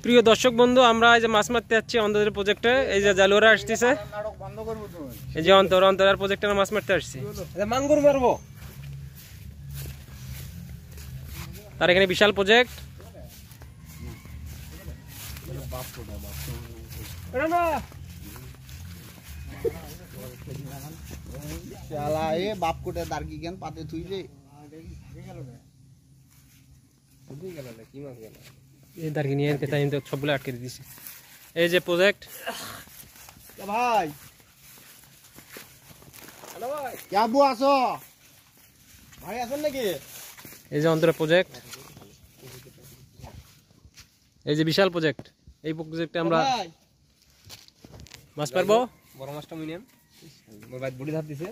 প্রিয় দর্শক বন্ধু, আমরা এই যে মাছ মারতে যাচ্ছি অন্তরের প্রজেক্টে। এই যে জালুয়ারা আসতেছে, এই যে অন্তরের প্রজেক্টে মাছ মারতে আসছি। মাঙ্গুর মারবো, তার এখানে বিশাল প্রজেক্ট। সবগুলো আটকে দিয়েছি। এই যে প্রজেক্ট ভাই আবু আসো ভাই, আসেন নাকি? এই যে অন্তরের প্রজেক্ট, এই যে বিশাল প্রজেক্ট। এই প্রজেক্টে আমরা মাছ পারবো। বড় মাছটা মিনিয়াম মোর ভাই বডি ধাপ দিছে।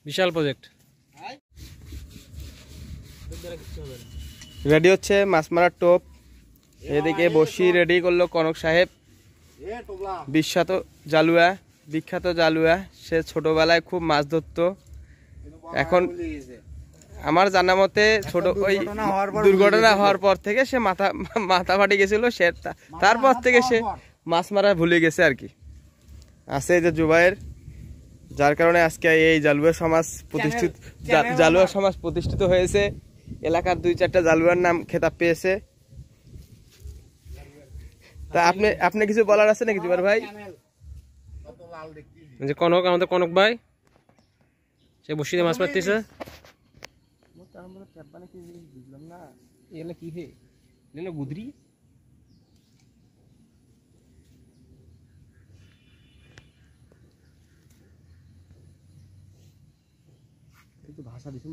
বিশাল প্রজেক্ট রেডি হচ্ছে মাছ মারার টোপ। এদিকে বসি রেডি করলো কনক সাহেব, বিখ্যাত জালুয়া। সে ছোটবেলায় খুব মাছ ধরতো। এখন আমার জানা মতে ছোট ওই দুর্ঘটনা হওয়ার পর থেকে সে মাথা ফাটে গেছিল। সে তারপর থেকে সে মাছ মারা ভুলে গেছে আর কি। আছে এই যে জুবাইর, যার কারণে আজকে এই জালুয়া সমাজ প্রতিষ্ঠিত হয়েছে। এলাকার 2-4টা জালুয়ার নাম খেতাব পেয়েছে। তা আপনি কিছু বলার আছে নাকি জুবাইর ভাই? যে কনক, আমাদের কনক ভাই, সে বসিতে মাছ মারতেছে। গুদরি ভাষা দিছে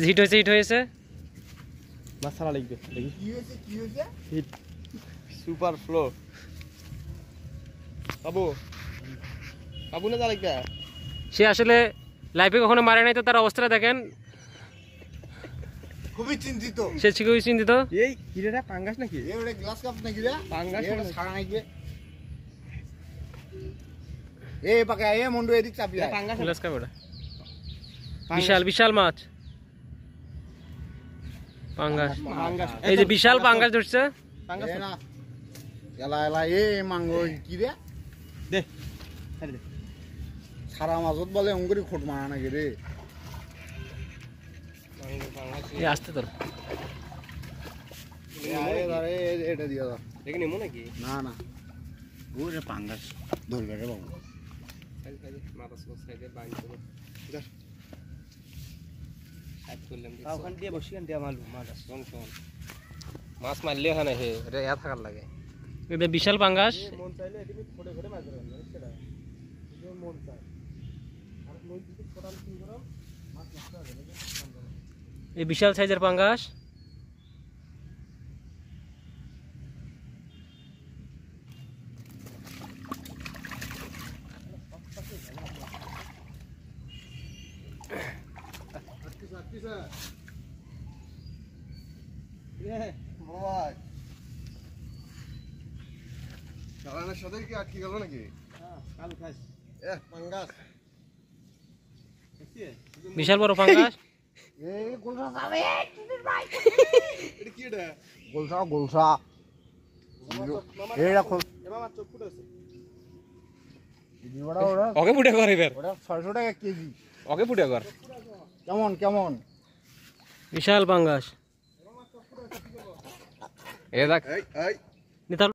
হিট হয়েছে। মাছালা লাগবে সুপার ফ্লো বাবু না যা লাগবে। সে আসলে লাইফে কখনো মারে নাই, তো তার অবস্থাটা দেখেন, খুবই চিন্তিত। সে খুবই চিন্তিত। এই কিরেটা পাঙ্গাস নাকি? এই ওটা গ্লাস কাপ নাকি রে? পাঙ্গাস এটা ছাড়া নাকি? এই পাকা এ মন্ডু এদিক চাপি আয়। পাঙ্গাস গ্লাস কাপ ওটা। বিশাল মাছ পাঙ্গাস। এই যে বিশাল পাঙ্গাস ধরছে। পাঙ্গাস না এলা এ মাঙ্গো কি রে? দে আরে দে। সারা মাছত বলে অঙ্গুরি খোট মারা নাকি রে? এই আসতে তোর এটা দিয়া দাও। দেখে নিমো নাকি? না না ওরে পাঙ্গাস ধরবে রে বাবু। মাছ মারলে ওখানে থাকার লাগে। বিশাল পাঙ্গাস, এই বিশাল সাইজের পাঙ্গাস। চালানের সাথে কি আটকে গেল নাকি? বিশাল বড় পাঙ্গাস। গোলসা ওকে ফুটে কর এবার। 600 টাকা কেজি। ওকে ফুটে কর। কেমন বিশাল পাঙ্গাস। এ দেখ